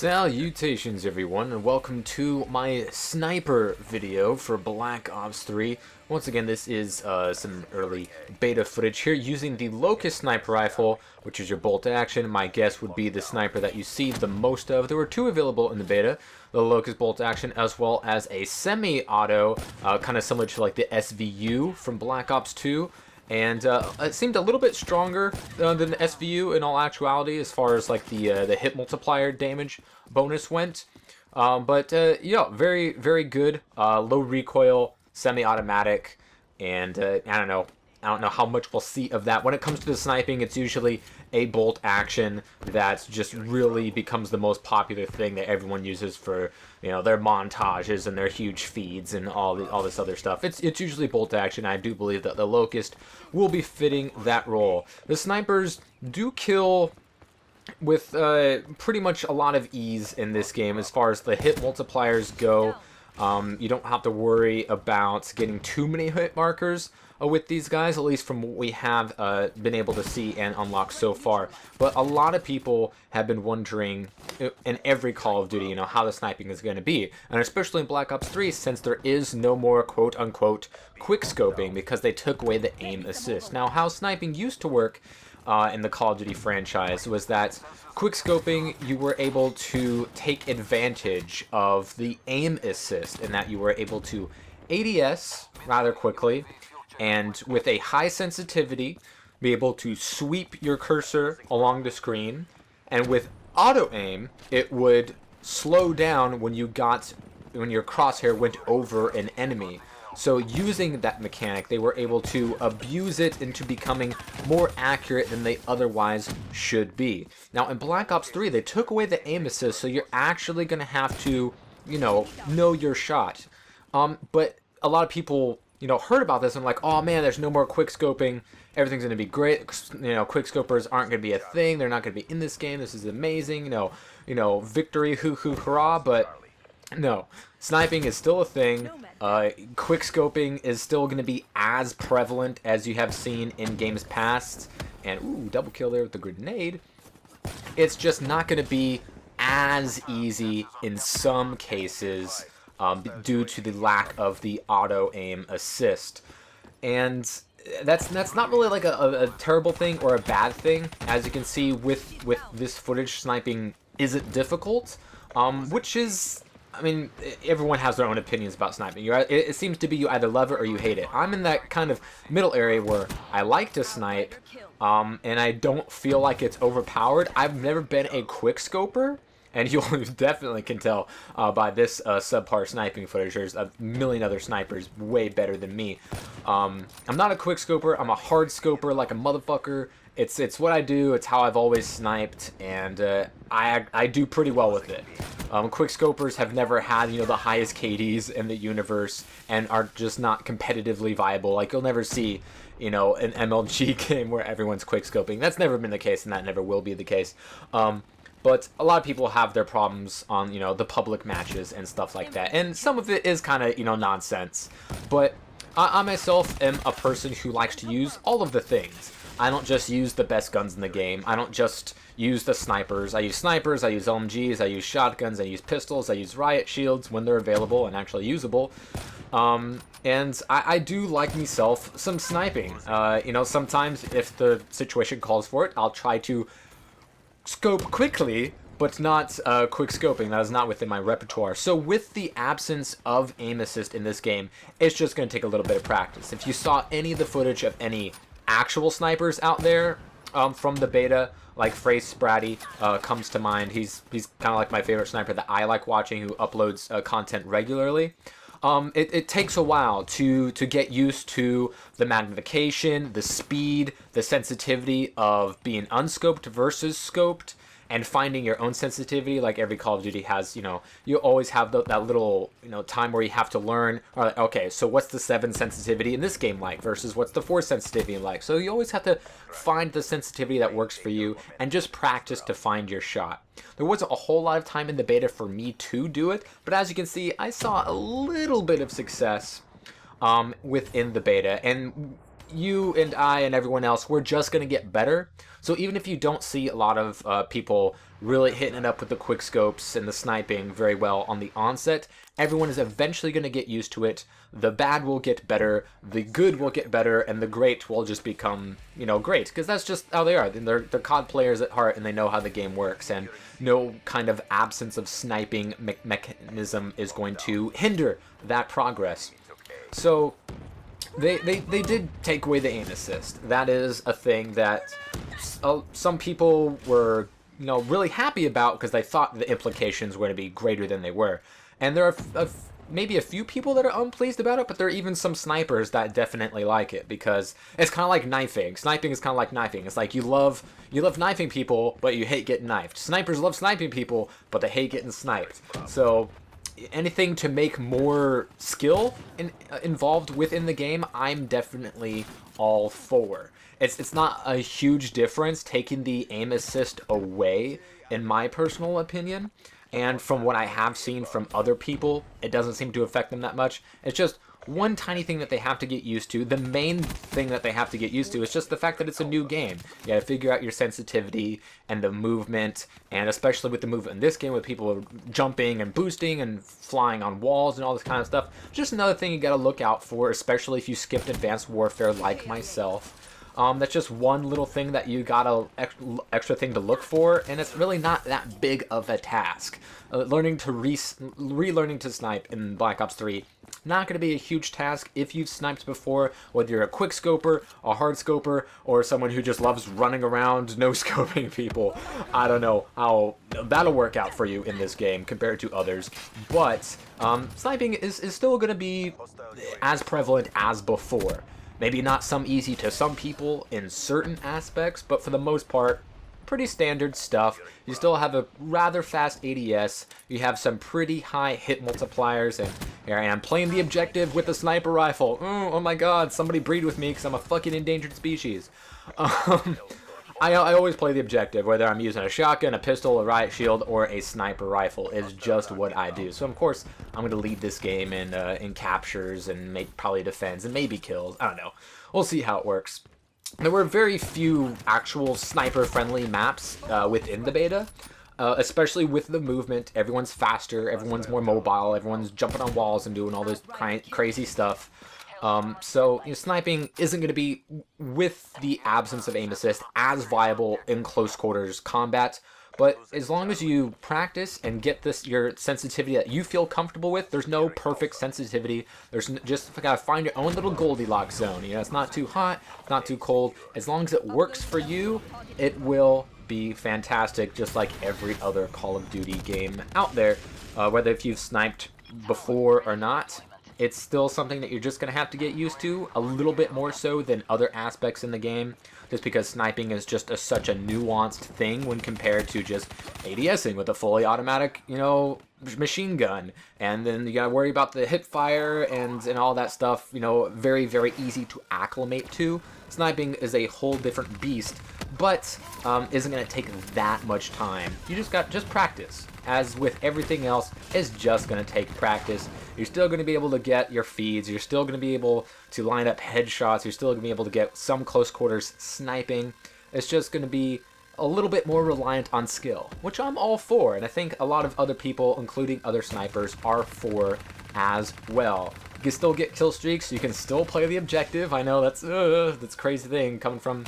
Salutations everyone, and welcome to my sniper video for Black Ops 3. Once again, this is some early beta footage here using the Locust sniper rifle, which is your bolt action. My guess would be the sniper that you see the most of. There were two available in the beta, the Locust bolt action as well as a semi-auto, kind of similar to like the SVU from Black Ops 2. And it seemed a little bit stronger than the SVU in all actuality as far as like the hit multiplier damage bonus went. Yeah, very, very good. Low recoil, semi-automatic, and I don't know how much we'll see of that. When it comes to the sniping, it's usually a bolt action that just really becomes the most popular thing that everyone uses for, you know, their montages and their huge feeds and all this other stuff. It's usually bolt action. I do believe that the Locust will be fitting that role. The snipers do kill with pretty much a lot of ease in this game as far as the hit multipliers go. You don't have to worry about getting too many hit markers with these guys, at least from what we have been able to see and unlock so far. But a lot of people have been wondering in every Call of Duty, you know, how the sniping is going to be. And especially in Black Ops 3, since there is no more quote-unquote quick-scoping because they took away the aim assist. Now, how sniping used to work in the Call of Duty franchise was that quick-scoping, you were able to take advantage of the aim assist in that you were able to ADS rather quickly and with a high sensitivity be able to sweep your cursor along the screen, and with auto aim it would slow down when your crosshair went over an enemy. So using that mechanic, they were able to abuse it into becoming more accurate than they otherwise should be. Now in Black Ops 3, they took away the aim assist, so you're actually going to have to, you know your shot. But a lot of people, heard about this and like, oh man, there's no more quick scoping. Everything's going to be great. Quick scopers aren't going to be a thing. They're not going to be in this game. This is amazing. Victory, hoo hoo hurrah. But no, sniping is still a thing. Quick scoping is still going to be as prevalent as you have seen in games past. And ooh, double kill there with the grenade. It's just not going to be as easy in some cases due to the lack of the auto aim assist. And that's not really like a terrible thing or a bad thing. As you can see with this footage, sniping isn't difficult, which is, I mean, everyone has their own opinions about sniping. It seems to be you either love it or you hate it. I'm in that kind of middle area where I like to snipe, and I don't feel like it's overpowered. I've never been a quick scoper, and you definitely can tell by this subpar sniping footage. There's a million other snipers way better than me. I'm not a quick scoper. I'm a hard scoper like a motherfucker. It's what I do. It's how I've always sniped, and I do pretty well with it. Quick scopers have never had, the highest KDs in the universe and are just not competitively viable. Like, you'll never see, an MLG game where everyone's quick scoping. That's never been the case, and that never will be the case. But a lot of people have their problems on, the public matches and stuff like that. And some of it is kind of, nonsense. But I myself am a person who likes to use all of the things. I don't just use the best guns in the game. I don't just use the snipers. I use snipers, I use LMGs, I use shotguns, I use pistols, I use riot shields when they're available and actually usable. And I do like myself some sniping. Sometimes if the situation calls for it, I'll try to scope quickly, but not quick scoping. That is not within my repertoire. So with the absence of aim assist in this game, it's just going to take a little bit of practice. If you saw any of the footage of any actual snipers out there from the beta, like Frace Spratty comes to mind. He's kind of like my favorite sniper that I like watching, who uploads content regularly. It takes a while to get used to the magnification, the speed, the sensitivity of being unscoped versus scoped, and finding your own sensitivity. Like every Call of Duty has, you always have that little, time where you have to learn, okay, so what's the 7 sensitivity in this game like versus what's the 4 sensitivity like? So you always have to find the sensitivity that works for you and just practice to find your shot. There wasn't a whole lot of time in the beta for me to do it, but as you can see, I saw a little bit of success within the beta. And you and I and everyone else, we're just going to get better. So even if you don't see a lot of people really hitting it up with the quick scopes and the sniping very well on the onset, everyone is eventually going to get used to it. The bad will get better, the good will get better, and the great will just become, great. Because that's just how they are. They're COD players at heart, and they know how the game works. And no kind of absence of sniping mechanism is going to hinder that progress. So they did take away the aim assist. That is a thing that some people were really happy about because they thought the implications were going to be greater than they were. And there are maybe a few people that are unpleased about it, but there are even some snipers that definitely like it because it's kind of like knifing. Sniping is kind of like knifing. It's like you love knifing people, but you hate getting knifed. Snipers love sniping people, but they hate getting sniped. So anything to make more skill involved within the game, I'm definitely all for. It's not a huge difference taking the aim assist away, in my personal opinion. And from what I have seen from other people, it doesn't seem to affect them that much. It's just one tiny thing that they have to get used to. The main thing that they have to get used to is just the fact that it's a new game. You gotta figure out your sensitivity and the movement, and especially with the movement in this game with people jumping and boosting and flying on walls and all this kind of stuff. Just another thing you gotta look out for, especially if you skipped Advanced Warfare like myself. That's just one little thing that you got a extra thing to look for, and it's really not that big of a task. Relearning to snipe in Black Ops 3, not going to be a huge task if you've sniped before, whether you're a quick scoper, a hard scoper, or someone who just loves running around no-scoping people. I don't know how that'll work out for you in this game compared to others, but sniping is still going to be as prevalent as before. Maybe not some easy to some people in certain aspects, but for the most part, pretty standard stuff. You still have a rather fast ADS, you have some pretty high hit multipliers, and here I am playing the objective with a sniper rifle. Oh my god, somebody breed with me because I'm a fucking endangered species. I always play the objective, whether I'm using a shotgun, a pistol, a riot shield, or a sniper rifle. Is just what I do. So of course, I'm going to lead this game in captures and probably defends and maybe kills. I don't know. We'll see how it works. There were very few actual sniper-friendly maps within the beta, especially with the movement. Everyone's faster, everyone's more mobile, everyone's jumping on walls and doing all this crazy stuff. So sniping isn't going to be, with the absence of aim assist, as viable in close quarters combat. But as long as you practice and get your sensitivity that you feel comfortable with, there's no perfect sensitivity. There's just gotta find your own little Goldilocks zone. It's not too hot, not too cold. As long as it works for you, it will be fantastic, just like every other Call of Duty game out there. Whether if you've sniped before or not, it's still something that you're just going to have to get used to, a little bit more so than other aspects in the game, just because sniping is just such a nuanced thing when compared to just ADSing with a fully automatic, machine gun. And then you got to worry about the hip fire and all that stuff, very, very easy to acclimate to. Sniping is a whole different beast, but isn't going to take that much time. You just practice. As with everything else, it's just going to take practice. You're still going to be able to get your feeds. You're still going to be able to line up headshots. You're still going to be able to get some close quarters sniping. It's just going to be a little bit more reliant on skill, which I'm all for. And I think a lot of other people, including other snipers, are for as well. You can still get kill streaks. You can still play the objective. I know that's a crazy thing coming from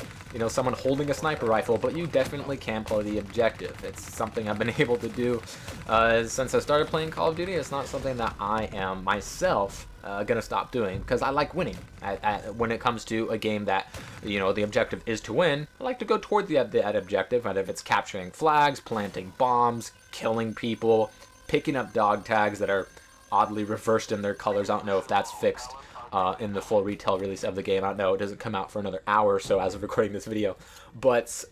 someone holding a sniper rifle, but you definitely can play the objective. It's something I've been able to do since I started playing Call of Duty. It's not something that I am myself gonna stop doing because I like winning. When it comes to a game that the objective is to win, I like to go toward that objective. Whether if it's capturing flags, planting bombs, killing people, picking up dog tags that are oddly reversed in their colors. I don't know if that's fixed in the full retail release of the game. I don't know. It doesn't come out for another hour or so as of recording this video. But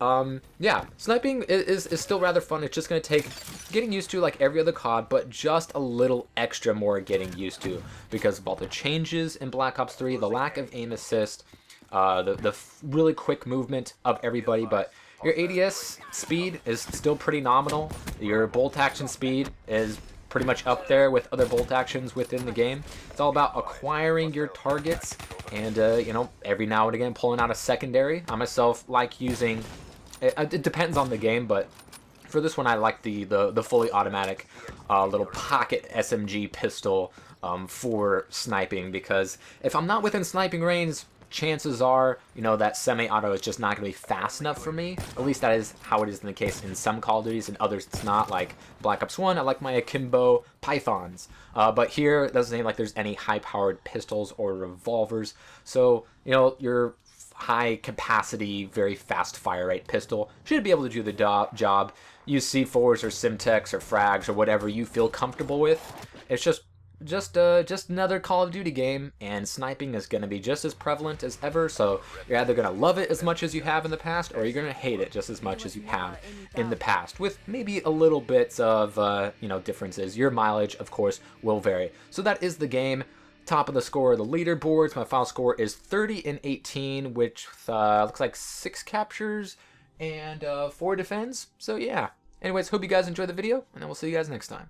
yeah, sniping is still rather fun. It's just going to take getting used to like every other COD, but just a little extra more getting used to because of all the changes in Black Ops 3, the lack of aim assist, the really quick movement of everybody, but your ADS speed is still pretty nominal. Your bolt action speed is pretty much up there with other bolt actions within the game. It's all about acquiring your targets and, you know, every now and again pulling out a secondary. I myself like using, it depends on the game, but for this one I like the fully automatic little pocket SMG pistol for sniping, because if I'm not within sniping range, chances are, you know, that semi-auto is just not going to be fast enough for me. At least that is how it is in the case in some Call of Duties, and others it's not. Like Black Ops 1, I like my akimbo pythons. But here, it doesn't seem like there's any high-powered pistols or revolvers. So, you know, your high-capacity, very fast fire rate pistol should be able to do the job. Use C4s or Simtex or frags or whatever you feel comfortable with. It's just another Call of Duty game, and sniping is going to be just as prevalent as ever, so you're either going to love it as much as you have in the past, or you're going to hate it just as much as you have in the past, with maybe a little bit of, you know, differences. Your mileage, of course, will vary. So that is the game. Top of the score, the leaderboards. My final score is 30-18, which looks like 6 captures and 4 defends, so yeah. Anyways, hope you guys enjoyed the video, and then we'll see you guys next time.